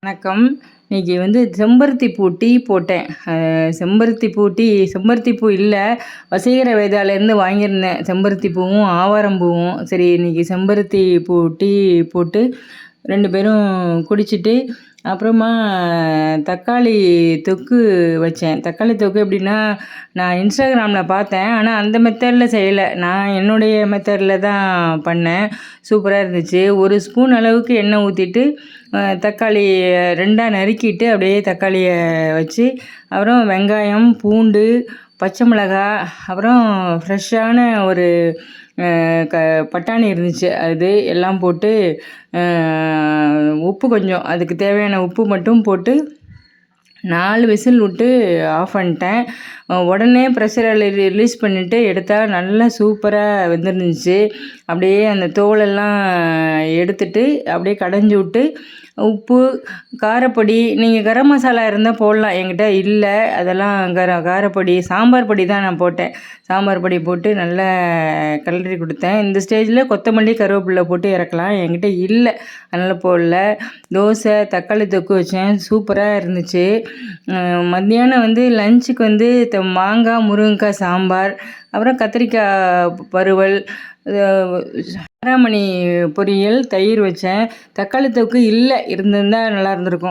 வணக்கம். இன்னைக்கு செம்பருத்தி பூ டீ போட்டேன். செம்பருத்தி பூ இல்லை, வசீகர வேதாலேருந்து வாங்கியிருந்தேன். செம்பருத்தி பூவும் ஆவாரம் பூவும். சரி, இன்னைக்கு செம்பருத்தி பூ டீ போட்டு 2 பேரும் குடிச்சிட்டு, அப்புறமா தக்காளி தொக்கு வச்சேன். தக்காளி தொக்கு எப்படின்னா, நான் இன்ஸ்டாகிராமில் பார்த்தேன். ஆனால் அந்த மெத்தடில் செய்யலை, நான் என்னுடைய மெத்தடில் தான் பண்ணேன். சூப்பராக இருந்துச்சு. 1 ஸ்பூன் அளவுக்கு எண்ணெய் ஊற்றிட்டு, தக்காளி 2ஆக நறுக்கிட்டு அப்படியே தக்காளியை வச்சு, அப்புறம் வெங்காயம், பூண்டு, பச்சை மிளகாய், அப்புறம் ஃப்ரெஷ்ஷான ஒரு பட்டாணி இருந்துச்சு, அது எல்லாம் போட்டு, உப்பு கொஞ்சம், அதுக்கு தேவையான உப்பு மட்டும் போட்டு 4 விசில் விட்டு ஆஃப் பண்ணிட்டேன். உடனே ப்ரெஷரை ரிலீஸ் பண்ணிவிட்டு எடுத்தால் நல்லா சூப்பராக வெந்துருந்துச்சு. அப்படியே அந்த தோலெல்லாம் எடுத்துட்டு அப்படியே கடைஞ்சி விட்டு, உப்பு, காரப்பொடி, நீங்கள் கரம் மசாலா இருந்தால் போடலாம். என்கிட்ட இல்லை அதெல்லாம். காரப்பொடி, சாம்பார் பொடி தான் நான் போட்டேன். சாம்பார் பொடி போட்டு நல்லா கிளறி கொடுத்தேன். இந்த ஸ்டேஜில் கொத்தமல்லி, கருவேப்பிலை போட்டு இறக்கலாம். என்கிட்ட இல்லை, அதனால் போடல. தோசை, தக்காளி தொக்கு வச்சேன், சூப்பராக இருந்துச்சு. மத்தியானம் லஞ்சுக்கு மாங்காய், முருங்கைக்காய் சாம்பார், அப்புறம் கத்திரிக்காய் வறுவல், காராமணி பொரியல், தயிர் வச்சேன். தக்காளி தொக்கு இல்லை, இருந்திருந்தால் நல்லா இருந்திருக்கும்.